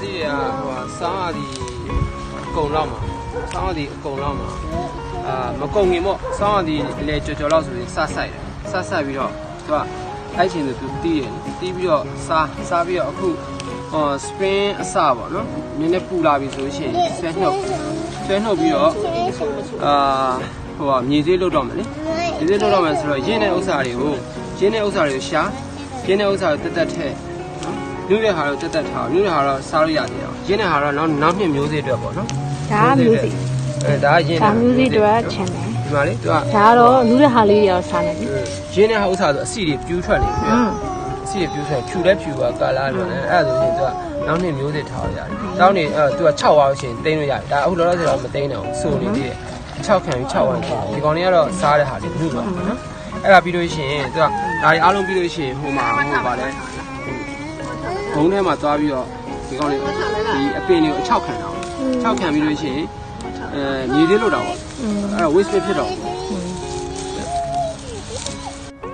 ဒီကဟိုစားရသည်အကုန်လောက်မှာစားရသည်အကုန်လောက်မှာမကုန်ခင်ပေါ့စားရသည်လေကြော်လောက်ဆိုရင်စားဆိုင်တယ်စားပြီးတော့သူကအဲ့ချင်းသူတီးတယ်တီးပြီးတော့စားပြီးတော့အခုspring အစပေါ့နော်နည်းနည်းပူလာပြီဆိုလို့ရှိရင်ဆွဲနှုတ်ပြီးတော့ဟိုမြေသေးလွတ်တော့မယ်လေမြေသေးလွတ်တော့မယ်ဆိုတော့ရင်းတဲ့ဥစ္စာတွေကိုရှာရင်းတဲ့ဥစ္စာကိုတက်ထဲလူတဲ့ဟာတော့တက်ထားလူတဲ့ဟာတော့စားလို့ရတယ်အောင်ရင်းတဲ့ဟာတော့နောက်နှစ်မျိုးစေ့အတွက်ပေါ့နော်ဒါမျိုးစေ့ဒါရင်းဒါမျိုးစေ့တွေချင်တယ်ဒီမှာလေသူကဒါတော့လူတဲ့ဟာလေးတွေရောစားနေပြီရင်းတဲ့ဟာဥစ္စာဆိုအစီတွေပြူးထွက်နေပြီအစီတွေပြူးထွက်ဖြူတဲ့ဖြူကကာလာလို့အဲ့ဒါဆိုရင်သူကနောက်နှစ်မျိုးစေ့ထားလို့ရတယ်တောင်းနေသူက6ဝါရှင်တိန်းလို့ရတယ်ဒါအခုလောလောဆယ်တော့မတိန်းတော့စိုးနေသေးတယ်6ခံပြီး6ဝါရှင်ဒီကောင်လေးကတော့စားတဲ့ဟာတွေလူတော့နော်အဲ့ဒါပြီးလို့ရှိရင်သူကဒါတွေအားလုံးပြီးလို့ရှိရင်ဟိုပါလဲဘုံထဲမှာသွားပြီးတော့ဒီကောင်လေးဒီအပင်တွေကိုအချောက်ခံတော့6ခံပြီးလို့ရှိရင်မြေသေးလို့တော့ပေါ့အဲ့တော့ waste ဖြစ်တော့